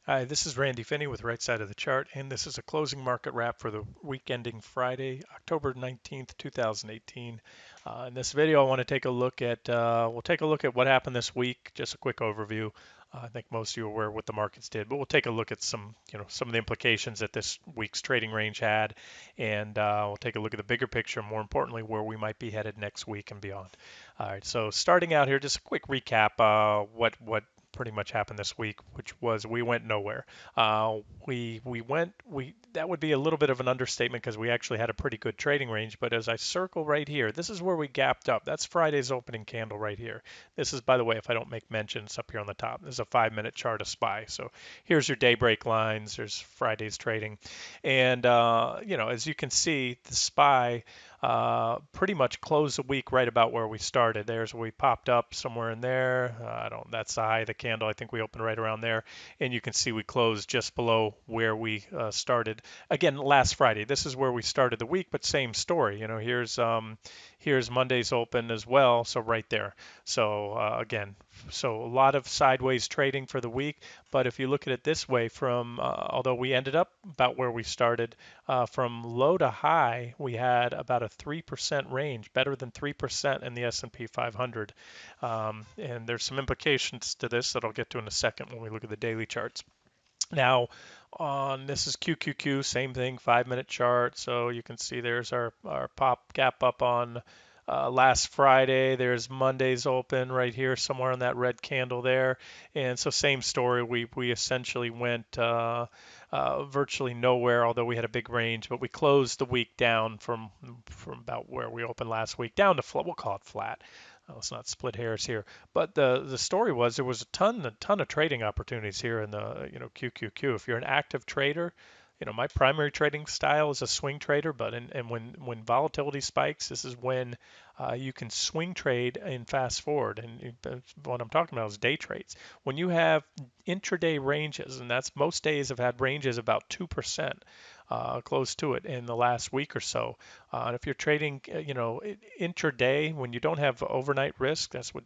Hi, this is Randy Finney with Right Side of the Chart, and this is a closing market wrap for the week ending Friday, October 19th, 2018. In this video, I want to take a look at we'll take a look at what happened this week. Just a quick overview. I think most of you are aware of what the markets did, but we'll take a look at some of the implications that this week's trading range had, and we'll take a look at the bigger picture. More importantly, where we might be headed next week and beyond. All right, so starting out here, just a quick recap. What pretty much happened this week, which was we went nowhere. We went we That would be a little bit of an understatement because we actually had a pretty good trading range. But as I circle right here, this is where we gapped up. That's Friday's opening candle right here. This is, by the way, if I don't make mention, it's up here on the top. This is a 5-minute chart of SPY. So here's your daybreak lines. There's Friday's trading, and as you can see, the SPY pretty much closed the week right about where we started. There's where we popped up somewhere in there. I don't. That's the high of the candle. I think we opened right around there, and you can see we closed just below where we started. Again, last Friday. This is where we started the week, but same story. Here's Monday's open as well. So right there. So again, so a lot of sideways trading for the week. But if you look at it this way, although we ended up about where we started, from low to high, we had about a 3% range, better than 3% in the S&P 500. And there's some implications to this that I'll get to in a second when we look at the daily charts. Now, on this is QQQ, same thing, 5-minute chart. So you can see there's our pop gap up on last Friday. There's Monday's open right here, somewhere in that red candle there. And so same story. We essentially went virtually nowhere, although we had a big range. But we closed the week down from about where we opened last week down to flat. We'll call it flat. Let's not split hairs here. But the story was there was a ton of trading opportunities here in the QQQ. If you're an active trader, my primary trading style is a swing trader, but and when volatility spikes, this is when you can swing trade and fast forward. And what I'm talking about is day trades. When you have intraday ranges, and that's most days have had ranges about 2%. Close to it in the last week or so. And if you're trading, intraday, when you don't have overnight risk, that's what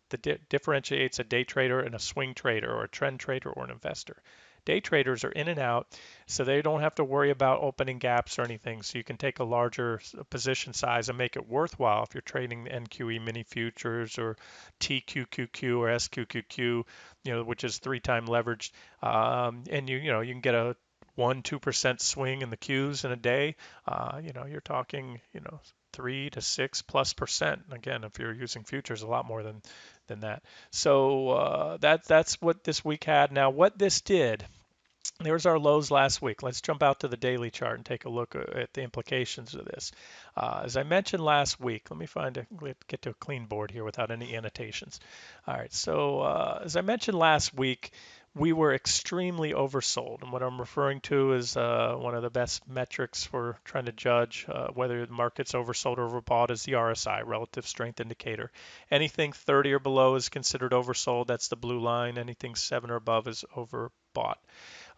differentiates a day trader and a swing trader or a trend trader or an investor. Day traders are in and out, so they don't have to worry about opening gaps or anything. So you can take a larger position size and make it worthwhile if you're trading NQE mini futures or TQQQ or SQQQ, which is 3 time leveraged. And you can get a 1-2% swing in the Qs in a day. You're talking 3 to 6+%. Again, if you're using futures, a lot more than that. So that's what this week had. Now, what this did. There's our lows last week. Let's jump out to the daily chart and take a look at the implications of this. As I mentioned last week, get to a clean board here without any annotations. All right, so as I mentioned last week, we were extremely oversold. And what I'm referring to is one of the best metrics for trying to judge whether the market's oversold or overbought is the RSI, relative strength indicator. Anything 30 or below is considered oversold. That's the blue line. Anything 7 or above is overbought.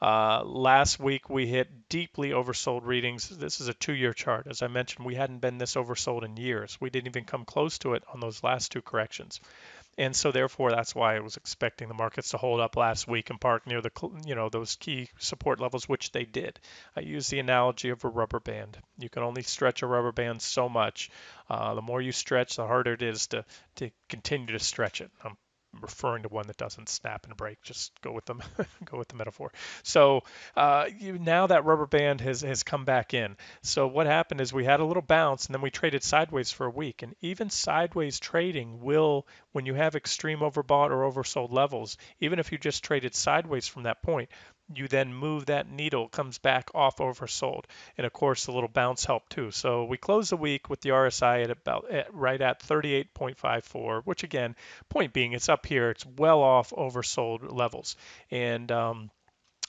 Last week we hit deeply oversold readings. This is a 2-year chart. As I mentioned, we hadn't been this oversold in years. We didn't even come close to it on those last 2 corrections. And so therefore, that's why I was expecting the markets to hold up last week and park near those key support levels, which they did. I use the analogy of a rubber band. You can only stretch a rubber band so much. The more you stretch, the harder it is to continue to stretch it. I'm referring to one that doesn't snap and break. Just go with them, go with the metaphor. So now that rubber band has come back in. So what happened is we had a little bounce and then we traded sideways for a week. And even sideways trading will, when you have extreme overbought or oversold levels, even if you just traded sideways from that point, you then move that needle, comes back off oversold. And of course, the little bounce helped too. So we closed the week with the RSI right at 38.54, which again, point being, it's up here. It's well off oversold levels. And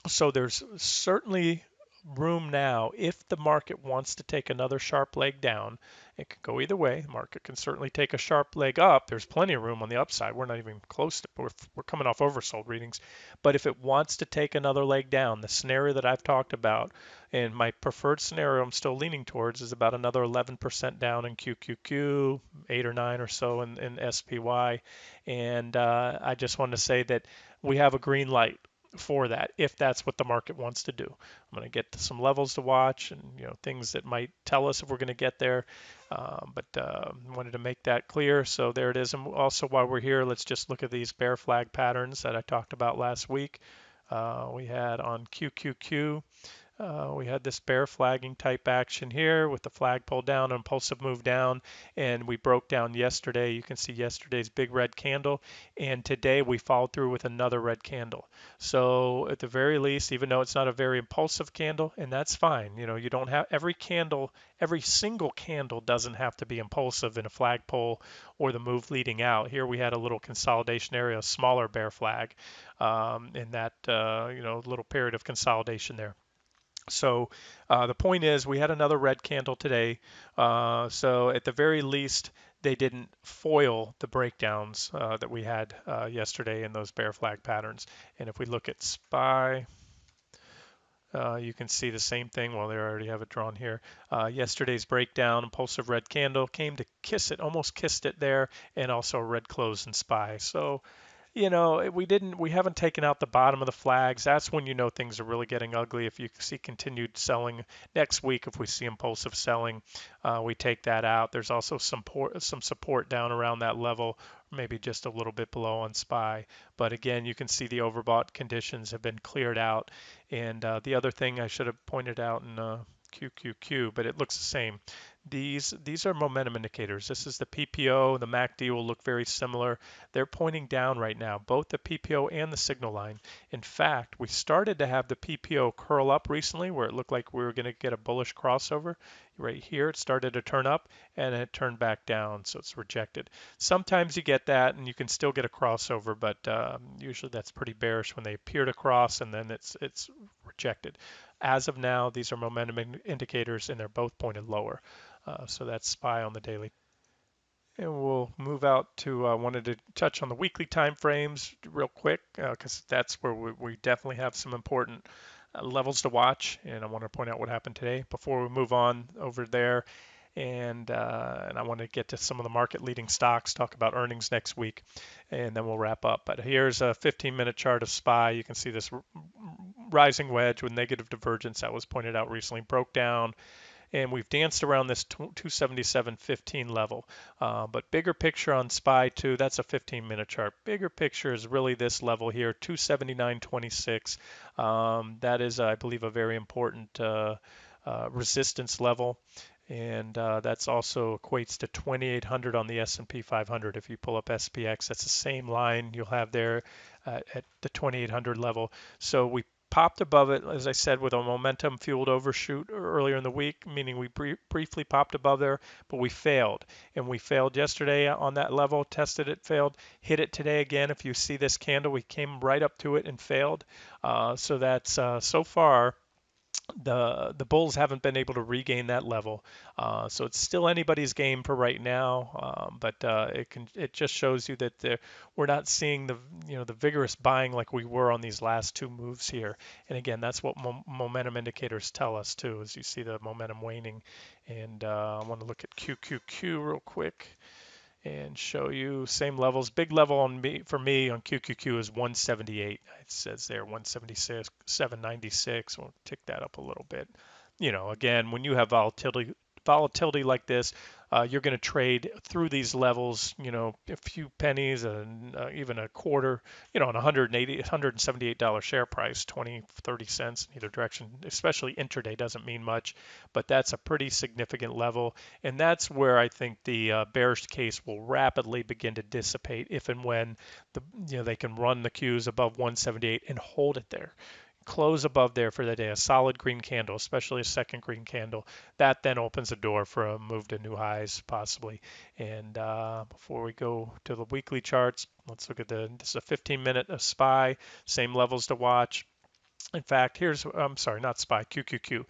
so there's certainly room now if the market wants to take another sharp leg down. It can go either way. The market can certainly take a sharp leg up. There's plenty of room on the upside. We're not even close to we're coming off oversold readings. But if it wants to take another leg down, the scenario that I've talked about and my preferred scenario I'm still leaning towards is about another 11% down in QQQ, 8 or 9 or so in SPY. And I just want to say that we have a green light. for that if that's what the market wants to do. I'm going to get to some levels to watch and things that might tell us if we're going to get there. But wanted to make that clear. So there it is. And also while we're here, let's just look at these bear flag patterns that I talked about last week. We had on QQQ. We had this bear flagging type action here with the flag pulled down, impulsive move down, and we broke down yesterday. You can see yesterday's big red candle, and today we followed through with another red candle. So at the very least, even though it's not a very impulsive candle, and that's fine, you don't have every candle, every single candle doesn't have to be impulsive in a flag pull or the move leading out. Here we had a little consolidation area, a smaller bear flag in that little period of consolidation there. So the point is, we had another red candle today. So at the very least, they didn't foil the breakdowns that we had yesterday in those bear flag patterns. And if we look at SPY, you can see the same thing. Well, they already have it drawn here. Yesterday's breakdown, impulsive red candle, came to kiss it, almost kissed it there, and also a red close in SPY. So we haven't taken out the bottom of the flags. That's when things are really getting ugly. If you see continued selling next week, if we see impulsive selling, we take that out. There's also some support down around that level, maybe just a little bit below on SPY. But again, you can see the overbought conditions have been cleared out. And the other thing I should have pointed out in QQQ, but it looks the same. These are momentum indicators. This is the PPO. The MACD will look very similar. They're pointing down right now, both the PPO and the signal line. In fact, we started to have the PPO curl up recently where it looked like we were going to get a bullish crossover. Right here, it started to turn up and it turned back down, so it's rejected. Sometimes you get that and you can still get a crossover, but usually that's pretty bearish when they appear to cross and then it's rejected. As of now, these are momentum indicators and they're both pointed lower. So that's SPY on the daily. And we'll move out to wanted to touch on the weekly time frames real quick because that's where we definitely have some important levels to watch. And I want to point out what happened today before we move on over there. And I want to get to some of the market leading stocks, talk about earnings next week, and then we'll wrap up. But here's a 15-minute chart of SPY. You can see this rising wedge with negative divergence that was pointed out recently, broke down, and we've danced around this 277.15 level. But bigger picture on SPY 2, that's a 15-minute chart. Bigger picture is really this level here, 279.26. That is, I believe, a very important resistance level. And that's also equates to 2,800 on the S&P 500. If you pull up SPX, that's the same line you'll have there at the 2,800 level. So we popped above it, as I said, with a momentum fueled overshoot earlier in the week, meaning we briefly popped above there, but we failed. And we failed yesterday on that level, tested it, failed, hit it today again. If you see this candle, we came right up to it and failed. So that's so far. The Bulls haven't been able to regain that level, so it's still anybody's game for right now. But it just shows you that we're not seeing the vigorous buying like we were on these last two moves here. And again, that's what momentum indicators tell us too, as you see the momentum waning. And I want to look at QQQ real quick and show you same levels. Big level for me on QQQ is 178. It says there 176, 796. We'll tick that up a little bit. Again, when you have volatility like this, you're going to trade through these levels, a few pennies and even a quarter, on $178 share price, 20, 30 cents in either direction, especially intraday doesn't mean much, but that's a pretty significant level. And that's where I think the bearish case will rapidly begin to dissipate if and when they can run the Qs above 178 and hold it there. Close above there for the day, a solid green candle, especially a second green candle. That then opens the door for a move to new highs possibly. And before we go to the weekly charts, let's look at this is a 15-minute of SPY, same levels to watch. In fact, I'm sorry, not SPY, QQQ.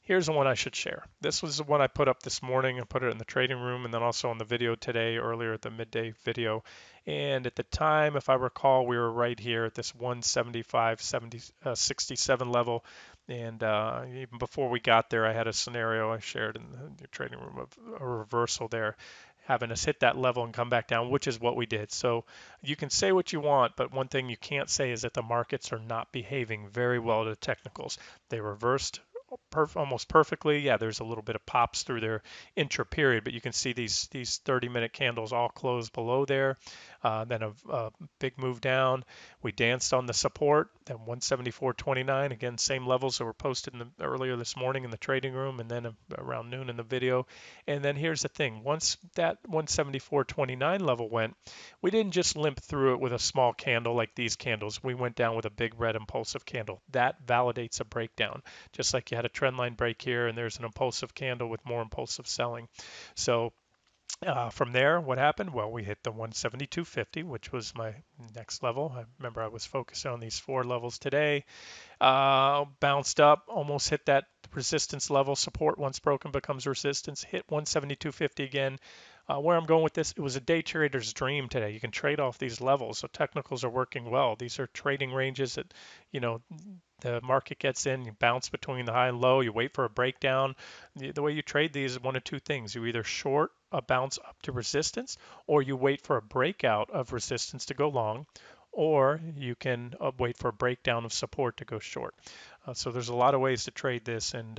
Here's the one I should share. This was the one I put up this morning. I put it in the trading room and then also on the video today, earlier at the midday video. And at the time, if I recall, we were right here at this 175.67 level. And even before we got there, I had a scenario I shared in the trading room of a reversal there. having us hit that level and come back down, which is what we did. So you can say what you want, but one thing you can't say is that the markets are not behaving very well to the technicals. They reversed almost perfectly. Yeah, there's a little bit of pops through their intra period, but you can see these 30-minute candles all close below there. Then a big move down. We danced on the support, then 174.29. Again, same levels that were posted earlier this morning in the trading room, and then around noon in the video. And then here's the thing: once that 174.29 level went, we didn't just limp through it with a small candle like these candles. We went down with a big red impulsive candle. That validates a breakdown, just like you had a trend line break here, and there's an impulsive candle with more impulsive selling. So from there, what happened? Well, we hit the 172.50, which was my next level. I remember I was focused on these four levels today. Bounced up, almost hit that resistance level. Support once broken becomes resistance. Hit 172.50 again. Where I'm going with this, it was a day trader's dream today. You can trade off these levels, so technicals are working well. These are trading ranges that, you know, the market gets in, you bounce between the high and low, you wait for a breakdown. The way you trade these is one of two things. You either short a bounce up to resistance, or you wait for a breakout of resistance to go long, or you can wait for a breakdown of support to go short. So there's a lot of ways to trade this, and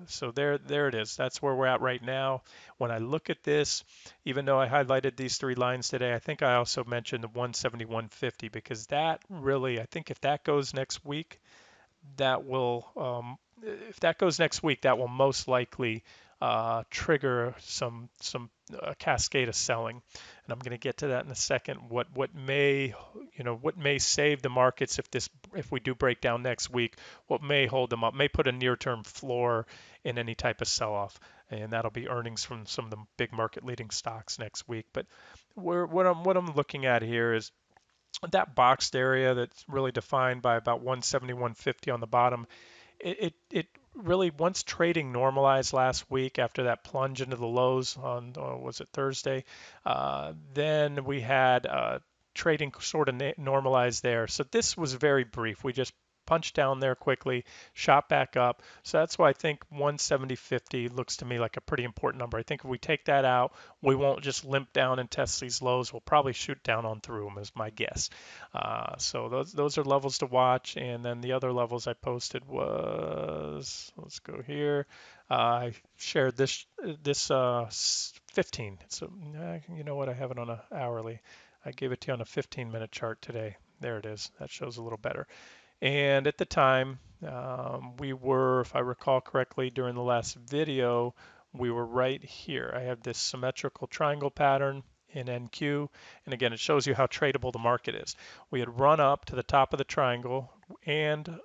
so there it is. That's where we're at right now. When I look at this, even though I highlighted these three lines today, I think I also mentioned the 171.50 because that really, I think if that goes next week, that will, if that goes next week, that will most likely trigger some cascade of selling, and I'm going to get to that in a second. What may, what may save the markets if we do break down next week? What may hold them up? May put a near-term floor in any type of sell-off, and that'll be earnings from some of the big market-leading stocks next week. But what I'm looking at here is that boxed area that's really defined by about 171.50 on the bottom. It really, once trading normalized last week after that plunge into the lows on, was it Thursday? Then we had trading sort of normalized there. So this was very brief. We just punched down there quickly, shot back up. So that's why I think 170.50 looks to me like a pretty important number. I think if we take that out, we won't just limp down and test these lows. We'll probably shoot down on through them, is my guess. So those are levels to watch. And then the other levels I posted was, let's go here. I shared this 15. So you know what? I have it on a hourly. I gave it to you on a 15-minute chart today. There it is. That shows a little better. And at the time, we were, if I recall correctly, during the last video, we were right here. I have this symmetrical triangle pattern in NQ. And again, it shows you how tradable the market is. We had run up to the top of the triangle and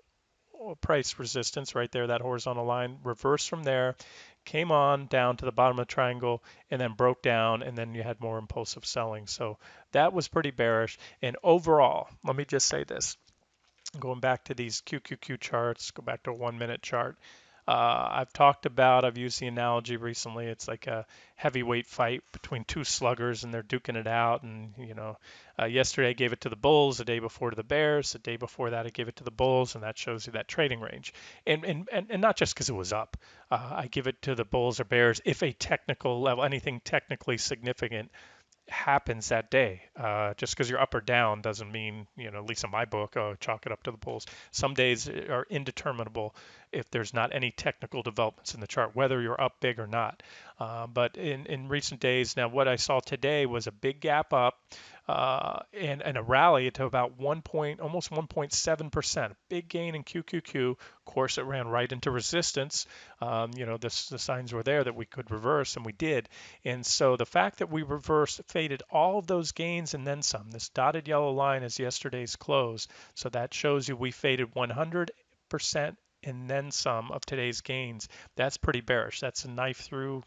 price resistance right there, that horizontal line, reversed from there, came on down to the bottom of the triangle, and then broke down, and then you had more impulsive selling. So that was pretty bearish. And overall, let me just say this. Going back to these QQQ charts, go back to a 1-minute chart. I've used the analogy recently. It's like a heavyweight fight between two sluggers, and they're duking it out. And yesterday I gave it to the Bulls, the day before to the Bears, the day before that I gave it to the Bulls, and that shows you that trading range. And not just because it was up. I give it to the Bulls or Bears if a technical level, anything technically significant happens that day. Just because you're up or down doesn't mean, at least in my book, chalk it up to the Bulls. Some days are indeterminable if there's not any technical developments in the chart, whether you're up big or not. But in recent days, now what I saw today was a big gap up and a rally to about almost 1.7%. Big gain in QQQ. Of course, it ran right into resistance. The signs were there that we could reverse, and we did. And so the fact that we faded all of those gains and then some. This dotted yellow line is yesterday's close. So that shows you we faded 100% and then some of today's gains. That's pretty bearish. That's a knife through,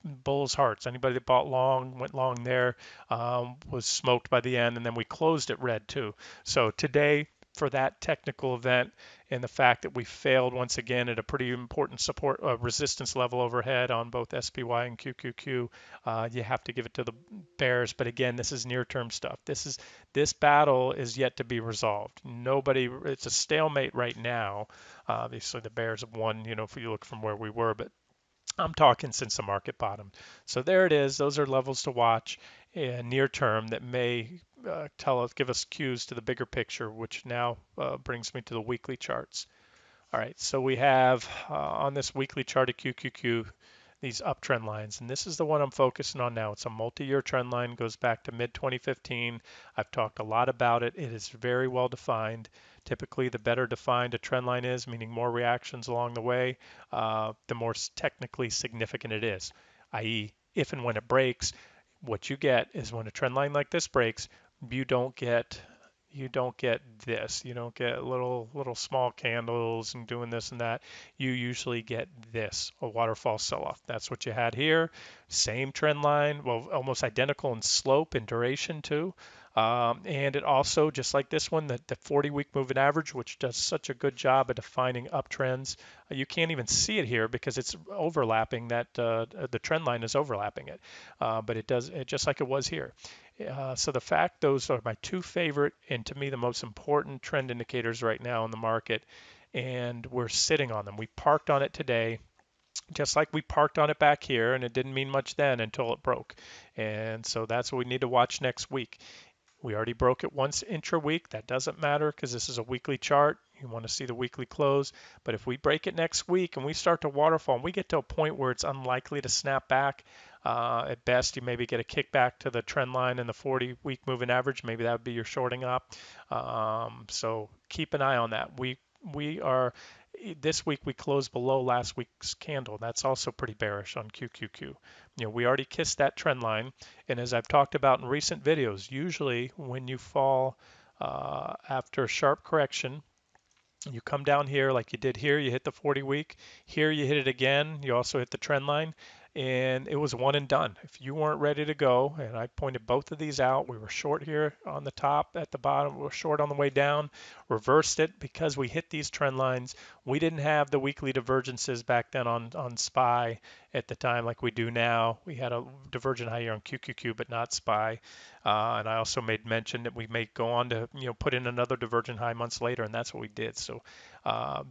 bulls' hearts. Anybody that bought long, went long there, was smoked by the end, and then we closed it red too. So today, for that technical event and the fact that we failed once again at a pretty important support resistance level overhead on both SPY and QQQ, you have to give it to the bears. But again, this is near-term stuff. This battle is yet to be resolved. It's a stalemate right now. Obviously, the bears have won. If you look from where we were, but I'm talking since the market bottomed. So there it is. Those are levels to watch near term that may give us cues to the bigger picture, which now brings me to the weekly charts. All right, so we have on this weekly chart at QQQ these uptrend lines, and this is the one I'm focusing on now. It's a multi-year trend line, goes back to mid 2015. I've talked a lot about it. It is very well defined. Typically, the better defined a trend line is, meaning more reactions along the way, the more technically significant it is, i.e., if and when it breaks, what you get is when a trend line like this breaks, you don't get you don't get this. You don't get little small candles and doing this and that. You usually get this, a waterfall sell-off. That's what you had here. Same trend line, well, almost identical in slope and duration too. And it also, just like this one, the 40-week moving average, which does such a good job at defining uptrends. You can't even see it here because it's overlapping that the trend line is overlapping it. But it does it just like it was here. So the fact those are my two favorite and to me the most important trend indicators right now in the market, and we're sitting on them. We parked on it today, just like we parked on it back here, and it didn't mean much then until it broke. And so that's what we need to watch next week. We already broke it once intra-week. That doesn't matter because this is a weekly chart. You want to see the weekly close. But if we break it next week and we start to waterfall and we get to a point where it's unlikely to snap back, at best you maybe get a kickback to the trend line and the 40-week moving average. Maybe that would be your shorting up. So keep an eye on that. We are this week we closed below last week's candle. That's also pretty bearish on QQQ. We already kissed that trend line, and as I've talked about in recent videos, usually when you fall after a sharp correction, you come down here like you did here, you hit the 40 week. Here you hit it again. You also hit the trend line, and it was one and done. If you weren't ready to go, and I pointed both of these out, we were short here on the top, at the bottom, we were short on the way down, reversed it because we hit these trend lines. We didn't have the weekly divergences back then on SPY at the time like we do now. We had a divergent high here on QQQ, but not SPY. And I also made mention that we may go on to put in another divergent high months later, and that's what we did. So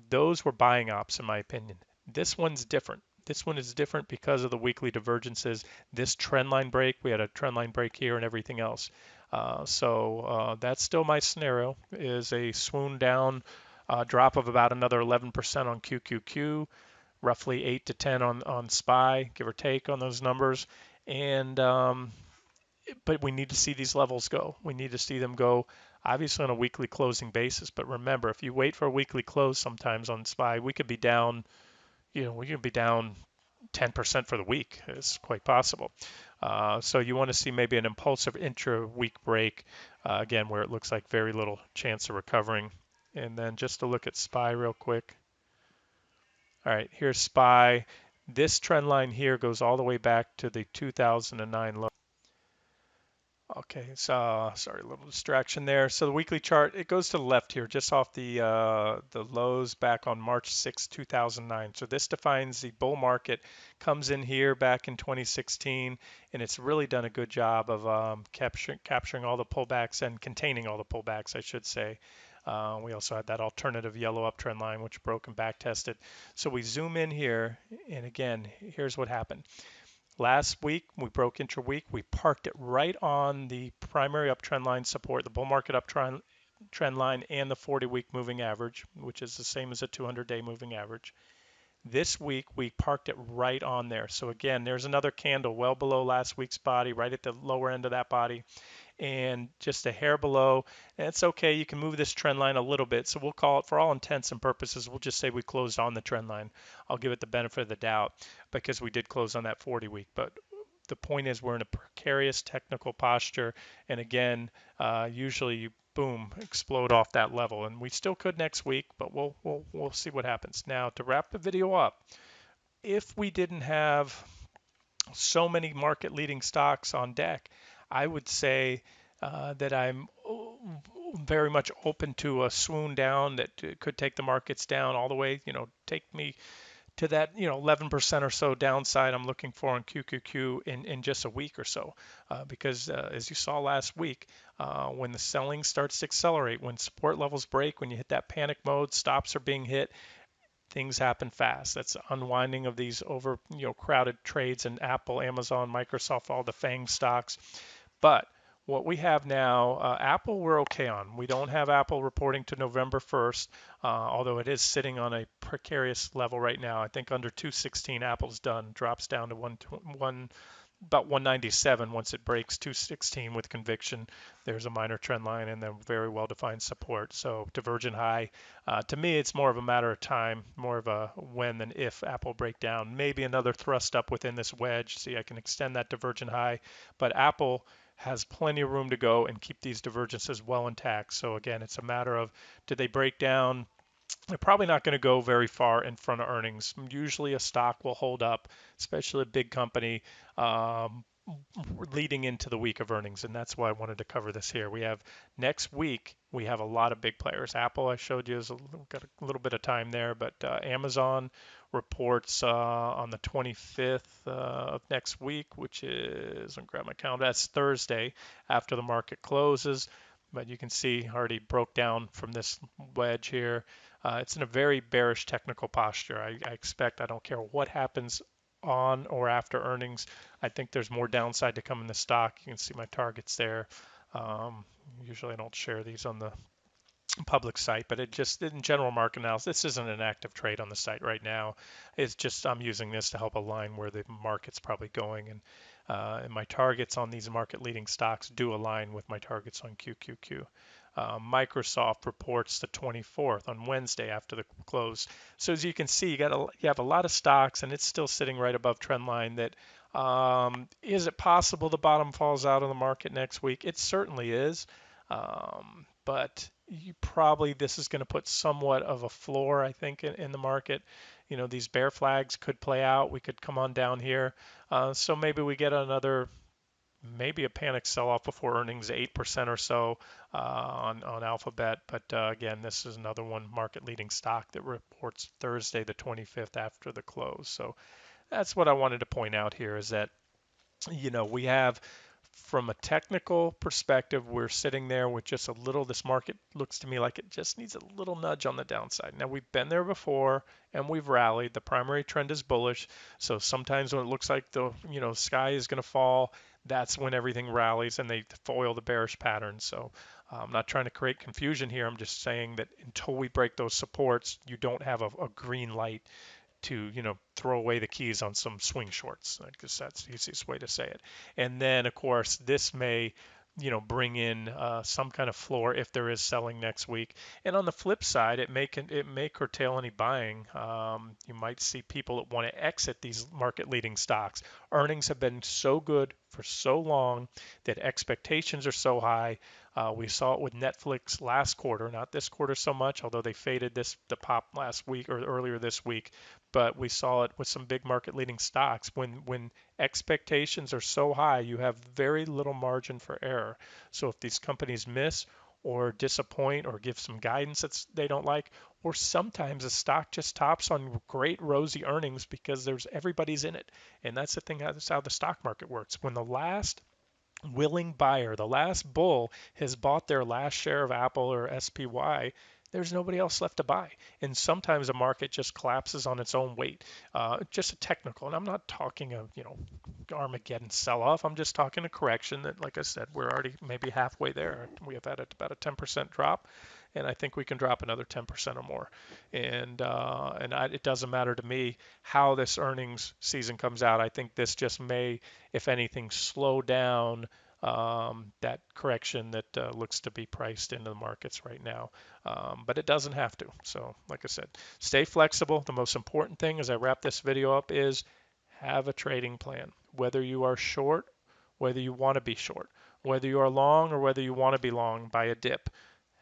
those were buying ops in my opinion. This one's different. This one is different because of the weekly divergences. This trend line break, we had a trend line break here and everything else. So that's still my scenario, is a swoon down drop of about another 11% on QQQ, roughly 8 to 10 on SPY, give or take on those numbers. And but we need to see these levels go. We need to see them go obviously on a weekly closing basis. But remember, if you wait for a weekly close sometimes on SPY, we could be down, we could be down 10% for the week. It's quite possible. So you want to see maybe an impulsive intra-week break, again, where it looks like very little chance of recovering. And then just to look at SPY real quick. All right, here's SPY. This trend line here goes all the way back to the 2009 low. Okay, so sorry, a little distraction there. So the weekly chart, it goes to the left here, just off the lows back on March 6, 2009. So this defines the bull market, comes in here back in 2016, and it's really done a good job of capturing all the pullbacks and containing all the pullbacks, I should say. We also had that alternative yellow uptrend line, which broke and back tested. So we zoom in here, and again, here's what happened. Last week, we broke intra-week. We parked it right on the primary uptrend line support, the bull market uptrend trend line, and the 40-week moving average, which is the same as a 200-day moving average. This week, we parked it right on there. So again, there's another candle well below last week's body, right at the lower end of that body, and just a hair below. And it's okay. You can move this trend line a little bit. So we'll call it, for all intents and purposes, we'll just say we closed on the trend line. I'll give it the benefit of the doubt because we did close on that 40 week. But the point is we're in a precarious technical posture. And again, usually you boom, explode off that level. And we still could next week, but we'll see what happens. Now, to wrap the video up, if we didn't have so many market leading stocks on deck, I would say that I'm very much open to a swoon down that could take the markets down all the way, take me to that 11% or so downside I'm looking for on QQQ in just a week or so, because as you saw last week, when the selling starts to accelerate, when support levels break, when you hit that panic mode, stops are being hit, things happen fast. That's unwinding of these over, crowded trades in Apple, Amazon, Microsoft, all the FANG stocks. But what we have now, Apple, we're okay on. We don't have Apple reporting to November 1st, although it is sitting on a precarious level right now. I think under 216, Apple's done, drops down to about 197 once it breaks 216 with conviction. There's a minor trend line and then very well defined support. So divergent high. To me, it's more of a matter of time, more of a when than if Apple break down. Maybe another thrust up within this wedge. See, I can extend that divergent high, but Apple has plenty of room to go and keep these divergences well intact. So again, it's a matter of, did they break down? They're probably not going to go very far in front of earnings. Usually a stock will hold up, especially a big company, um, leading into the week of earnings. And that's why I wanted to cover this here. We have next week, we have a lot of big players. Apple, I showed you, got a little bit of time there, but Amazon reports on the 25th of next week, which is, I'll grab my calendar, that's Thursday after the market closes. But you can see already broke down from this wedge here. It's in a very bearish technical posture. I expect, I don't care what happens on or after earnings, I think there's more downside to come in the stock. You can see my targets there. Um, Usually I don't share these on the public site, but it just in general market analysis, this isn't an active trade on the site right now. It's just I'm using this to help align where the market's probably going, and my targets on these market leading stocks do align with my targets on QQQ. Microsoft reports the 24th on Wednesday after the close. So as you can see, you have a lot of stocks, and it's still sitting right above trend line. That is it possible the bottom falls out of the market next week? It certainly is. But you probably this is going to put somewhat of a floor, I think, in the market. These bear flags could play out. We could come on down here. So maybe we get another, maybe a panic sell-off before earnings, 8% or so on Alphabet. But again, this is another one market-leading stock that reports Thursday the 25th after the close. So that's what I wanted to point out here is that we have, from a technical perspective, we're sitting there with just a little, this market looks to me like it just needs a little nudge on the downside. Now, we've been there before and we've rallied. The primary trend is bullish. So sometimes when it looks like the, sky is going to fall, that's when everything rallies and they foil the bearish pattern. So I'm not trying to create confusion here. I'm just saying that until we break those supports, you don't have a green light to throw away the keys on some swing shorts. I guess that's the easiest way to say it. And then of course this may bring in some kind of floor if there is selling next week. And on the flip side, it may curtail any buying. You might see people that want to exit these market leading stocks. Earnings have been so good for so long that expectations are so high. We saw it with Netflix last quarter, not this quarter so much, although they faded the pop last week or earlier this week. But we saw it with some big market leading stocks. When expectations are so high, you have very little margin for error. So if these companies miss or disappoint or give some guidance that they don't like, or sometimes a stock just tops on great rosy earnings because everybody's in it. And that's the thing, that's how the stock market works. When the last willing buyer, the last bull, has bought their last share of Apple or SPY, there's nobody else left to buy. And sometimes a market just collapses on its own weight. Just a technical, and I'm not talking a Armageddon sell-off. I'm just talking a correction that, like I said, we're already maybe halfway there. We have had about a 10% drop, and I think we can drop another 10% or more. It doesn't matter to me how this earnings season comes out. I think this just may, if anything, slow down that correction that looks to be priced into the markets right now. But it doesn't have to. So like I said, stay flexible. The most important thing as I wrap this video up is have a trading plan. Whether you are short, whether you want to be short, whether you are long or whether you want to be long by a dip,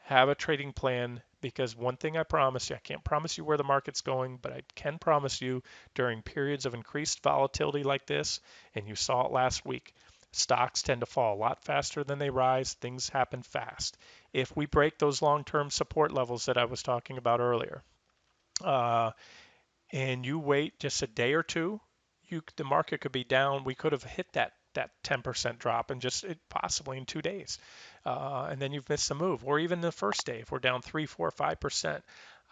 have a trading plan, because one thing I promise you, I can't promise you where the market's going, but I can promise you during periods of increased volatility like this, and you saw it last week, stocks tend to fall a lot faster than they rise. Things happen fast. If we break those long-term support levels that I was talking about earlier, and you wait just a day or two, the market could be down. We could have hit that 10% drop and possibly in 2 days, and then you've missed the move. Or even the first day, if we're down 3, 4, 5%,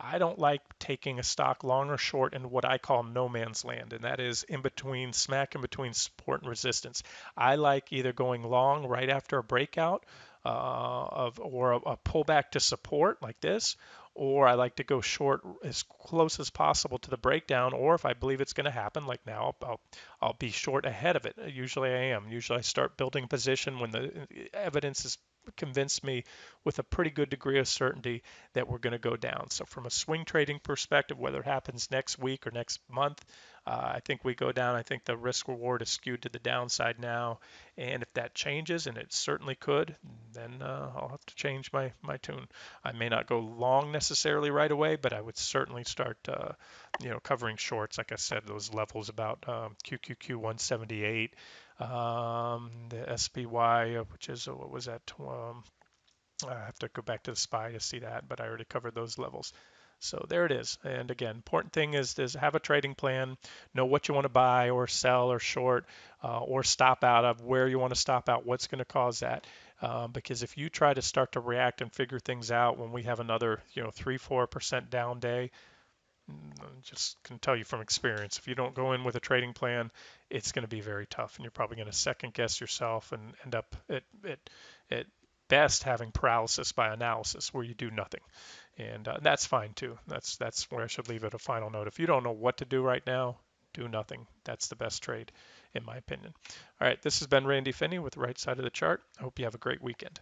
I don't like taking a stock long or short in what I call no man's land, and that is in between, smack in between support and resistance. I like either going long right after a breakout or a pullback to support like this, or I like to go short as close as possible to the breakdown, or if I believe it's going to happen, like now, I'll be short ahead of it. Usually I am. Usually I start building position when the evidence has convinced me with a pretty good degree of certainty that we're going to go down. So from a swing trading perspective, whether it happens next week or next month, I think we go down. I think the risk reward is skewed to the downside now. And if that changes, and it certainly could, then I'll have to change my tune. I may not go long necessarily right away, but I would certainly start, covering shorts. Like I said, those levels about QQQ 178, the SPY, which is what was that? I have to go back to the SPY to see that, but I already covered those levels. So there it is. And again, important thing is have a trading plan, know what you want to buy or sell or short or stop out of, where you want to stop out, what's going to cause that. Because if you try to start to react and figure things out when we have another, 3-4% down day, I just can tell you from experience, if you don't go in with a trading plan, it's going to be very tough, and you're probably going to second guess yourself and end up at best having paralysis by analysis, where you do nothing, and that's fine too. That's where I should leave it. A final note: if you don't know what to do right now, do nothing. That's the best trade, in my opinion. All right, this has been Randy Finney with the Right Side of the Chart. I hope you have a great weekend.